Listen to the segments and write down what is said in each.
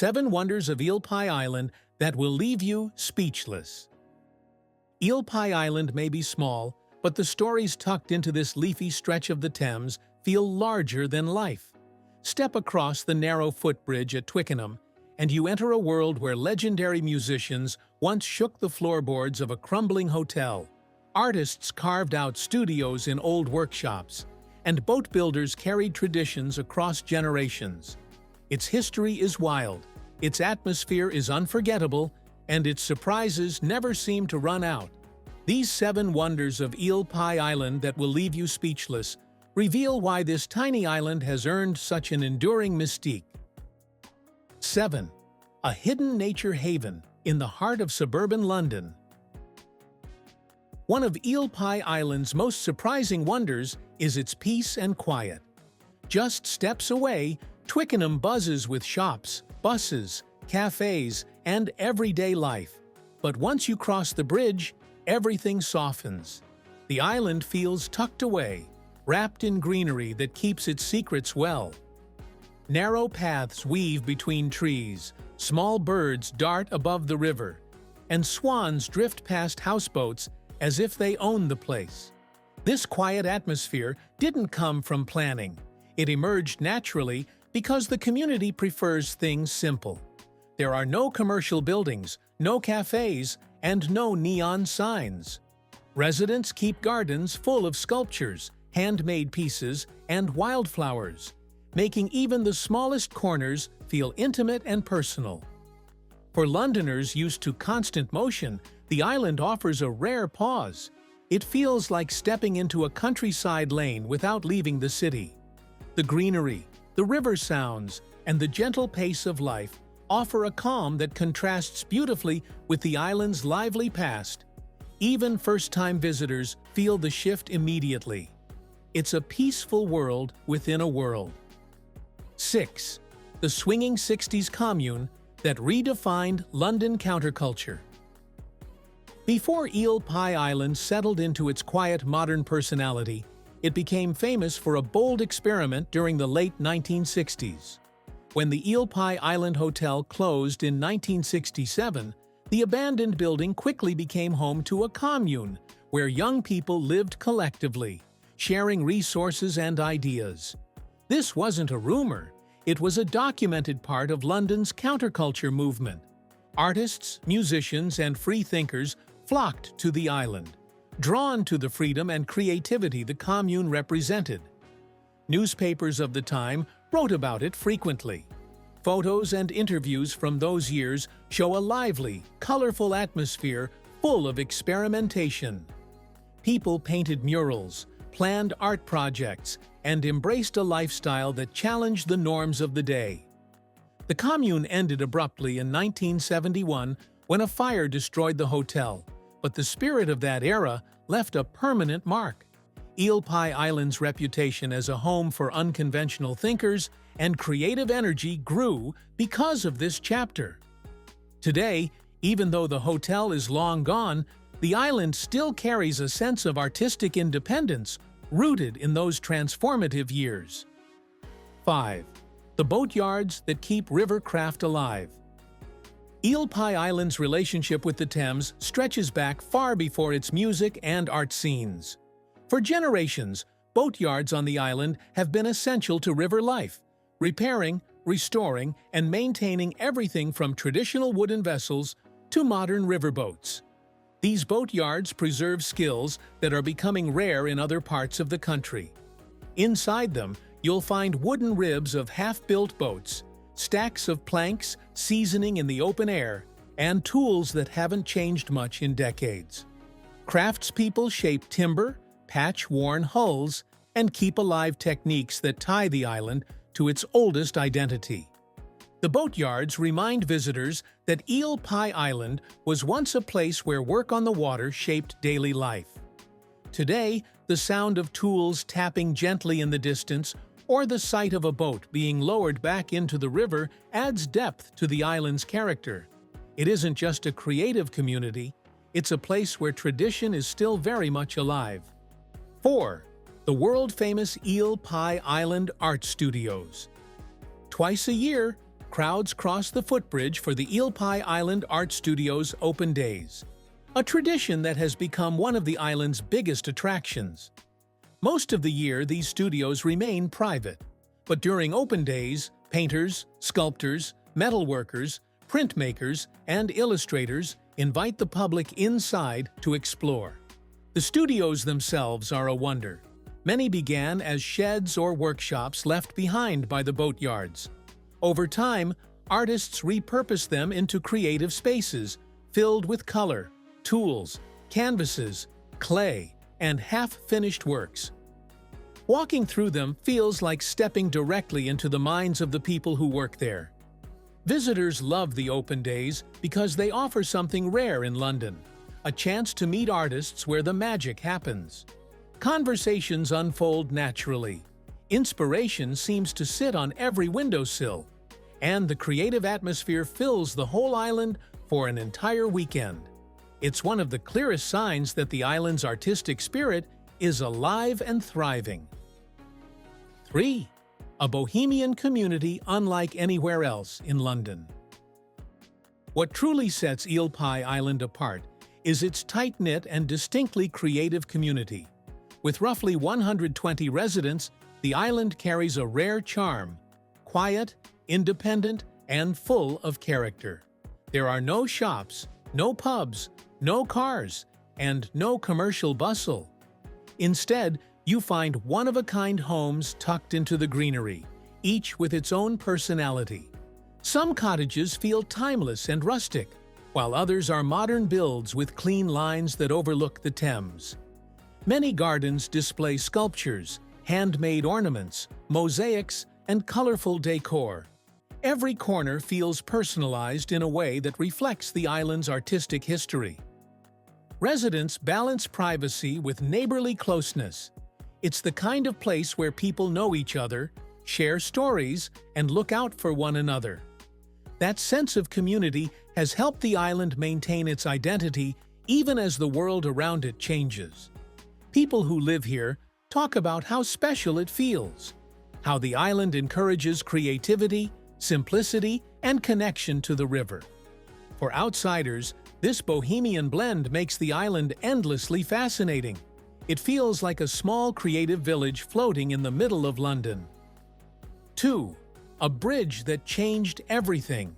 7 Wonders of Eel Pie Island that will leave you speechless. Eel Pie Island may be small, but the stories tucked into this leafy stretch of the Thames feel larger than life. Step across the narrow footbridge at Twickenham, and you enter a world where legendary musicians once shook the floorboards of a crumbling hotel. Artists carved out studios in old workshops, and boat builders carried traditions across generations. Its history is wild, its atmosphere is unforgettable, and its surprises never seem to run out. These 7 wonders of Eel Pie Island that will leave you speechless reveal why this tiny island has earned such an enduring mystique. 7. A hidden nature haven in the heart of suburban London. One of Eel Pie Island's most surprising wonders is its peace and quiet. Just steps away, Twickenham buzzes with shops, buses, cafés, and everyday life. But once you cross the bridge, everything softens. The island feels tucked away, wrapped in greenery that keeps its secrets well. Narrow paths weave between trees, small birds dart above the river, and swans drift past houseboats as if they own the place. This quiet atmosphere didn't come from planning. It emerged naturally because the community prefers things simple. There are no commercial buildings, no cafés, and no neon signs. Residents keep gardens full of sculptures, handmade pieces, and wildflowers, making even the smallest corners feel intimate and personal. For Londoners used to constant motion, the island offers a rare pause. It feels like stepping into a countryside lane without leaving the city. The greenery, the river sounds, and the gentle pace of life offer a calm that contrasts beautifully with the island's lively past. Even first-time visitors feel the shift immediately. It's a peaceful world within a world. 6. The swinging 60s commune that redefined London counterculture. Before Eel Pie Island settled into its quiet modern personality, it became famous for a bold experiment during the late 1960s. When the Eel Pie Island Hotel closed in 1967, the abandoned building quickly became home to a commune where young people lived collectively, sharing resources and ideas. This wasn't a rumor. It was a documented part of London's counterculture movement. Artists, musicians, and free-thinkers flocked to the island, drawn to the freedom and creativity the commune represented. Newspapers of the time wrote about it frequently. Photos and interviews from those years show a lively, colorful atmosphere full of experimentation. People painted murals, planned art projects, and embraced a lifestyle that challenged the norms of the day. The commune ended abruptly in 1971 when a fire destroyed the hotel, but the spirit of that era left a permanent mark. Eel Pie Island's reputation as a home for unconventional thinkers and creative energy grew because of this chapter. Today, even though the hotel is long gone, the island still carries a sense of artistic independence rooted in those transformative years. 5. The boatyards that keep rivercraft alive. Eel Pie Island's relationship with the Thames stretches back far before its music and art scenes. For generations, boatyards on the island have been essential to river life, repairing, restoring, and maintaining everything from traditional wooden vessels to modern riverboats. These boatyards preserve skills that are becoming rare in other parts of the country. Inside them, you'll find wooden ribs of half-built boats, stacks of planks seasoning in the open air, and tools that haven't changed much in decades. Craftspeople shape timber, patch worn hulls, and keep alive techniques that tie the island to its oldest identity. The boatyards remind visitors that Eel Pie Island was once a place where work on the water shaped daily life. Today, the sound of tools tapping gently in the distance or the sight of a boat being lowered back into the river adds depth to the island's character. It isn't just a creative community, it's a place where tradition is still very much alive. 4. The world-famous Eel Pie Island Art Studios. Twice a year, crowds cross the footbridge for the Eel Pie Island Art Studio's open days, a tradition that has become one of the island's biggest attractions. Most of the year, these studios remain private, but during open days, painters, sculptors, metalworkers, printmakers, and illustrators invite the public inside to explore. The studios themselves are a wonder. Many began as sheds or workshops left behind by the boatyards. Over time, artists repurposed them into creative spaces filled with color, tools, canvases, clay, and half-finished works. Walking through them feels like stepping directly into the minds of the people who work there. Visitors love the open days because they offer something rare in London, a chance to meet artists where the magic happens. Conversations unfold naturally. Inspiration seems to sit on every windowsill, and the creative atmosphere fills the whole island for an entire weekend. It's one of the clearest signs that the island's artistic spirit is alive and thriving. 3. A bohemian community unlike anywhere else in London. What truly sets Eel Pie Island apart is its tight-knit and distinctly creative community. With roughly 120 residents, the island carries a rare charm, quiet, independent, and full of character. There are no shops, no pubs, no cars, and no commercial bustle. Instead, you find one-of-a-kind homes tucked into the greenery, each with its own personality. Some cottages feel timeless and rustic, while others are modern builds with clean lines that overlook the Thames. Many gardens display sculptures, handmade ornaments, mosaics, and colorful decor. Every corner feels personalized in a way that reflects the island's artistic history. Residents balance privacy with neighborly closeness. It's the kind of place where people know each other, share stories, and look out for one another. That sense of community has helped the island maintain its identity even as the world around it changes. People who live here talk about how special it feels, how the island encourages creativity, simplicity, and connection to the river. For outsiders, this bohemian blend makes the island endlessly fascinating. It feels like a small creative village floating in the middle of London. 2. A bridge that changed everything.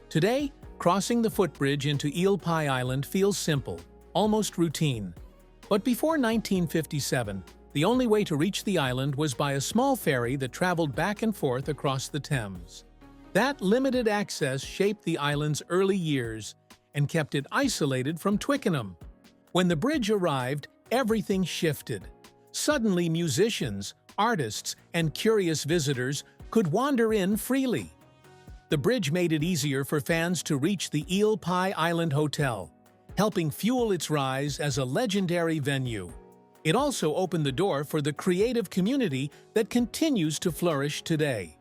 Today, crossing the footbridge into Eel Pie Island feels simple, almost routine. But before 1957, the only way to reach the island was by a small ferry that traveled back and forth across the Thames. That limited access shaped the island's early years and kept it isolated from Twickenham. When the bridge arrived, everything shifted. Suddenly, musicians, artists, and curious visitors could wander in freely. The bridge made it easier for fans to reach the Eel Pie Island Hotel, helping fuel its rise as a legendary venue. It also opened the door for the creative community that continues to flourish today.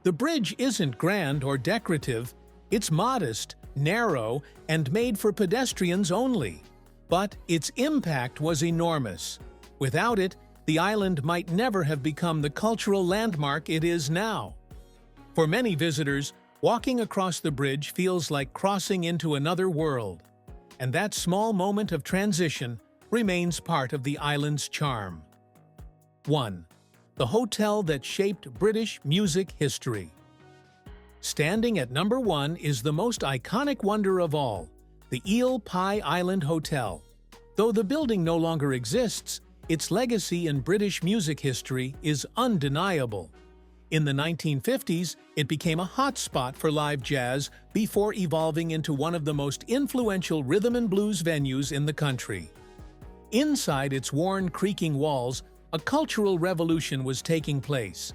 The bridge isn't grand or decorative, it's modest, narrow, and made for pedestrians only. But its impact was enormous. Without it, the island might never have become the cultural landmark it is now. For many visitors, walking across the bridge feels like crossing into another world. And that small moment of transition remains part of the island's charm. 1. The hotel that shaped British music history. Standing at number 1 is the most iconic wonder of all, the Eel Pie Island Hotel. Though the building no longer exists, its legacy in British music history is undeniable. In the 1950s, it became a hotspot for live jazz before evolving into one of the most influential rhythm and blues venues in the country. Inside its worn, creaking walls, a cultural revolution was taking place.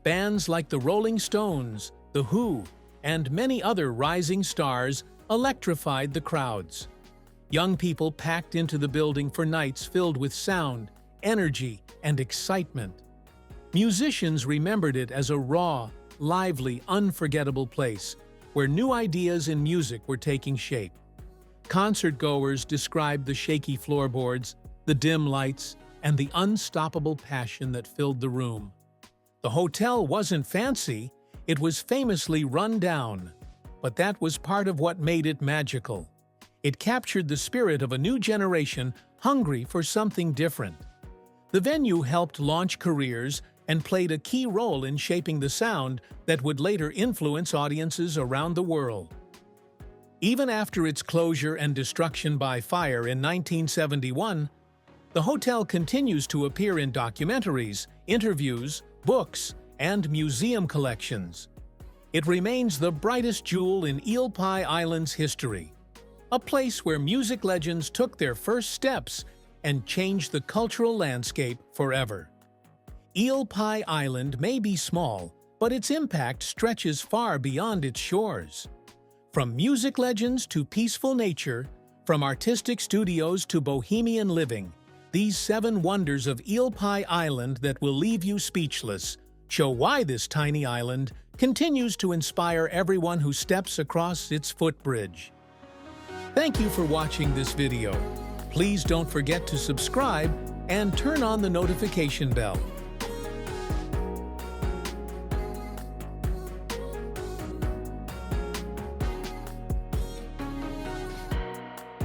Bands like the Rolling Stones, The Who, and many other rising stars electrified the crowds. Young people packed into the building for nights filled with sound, energy, and excitement. Musicians remembered it as a raw, lively, unforgettable place where new ideas in music were taking shape. Concert-goers described the shaky floorboards, the dim lights, and the unstoppable passion that filled the room. The hotel wasn't fancy, it was famously run down. But that was part of what made it magical. It captured the spirit of a new generation hungry for something different. The venue helped launch careers and played a key role in shaping the sound that would later influence audiences around the world. Even after its closure and destruction by fire in 1971, the hotel continues to appear in documentaries, interviews, books, and museum collections. It remains the brightest jewel in Eel Pie Island's history, a place where music legends took their first steps and changed the cultural landscape forever. Eel Pie Island may be small, but its impact stretches far beyond its shores. From music legends to peaceful nature, from artistic studios to bohemian living, these 7 wonders of Eel Pie Island that will leave you speechless show why this tiny island continues to inspire everyone who steps across its footbridge. Thank you for watching this video. Please don't forget to subscribe and turn on the notification bell.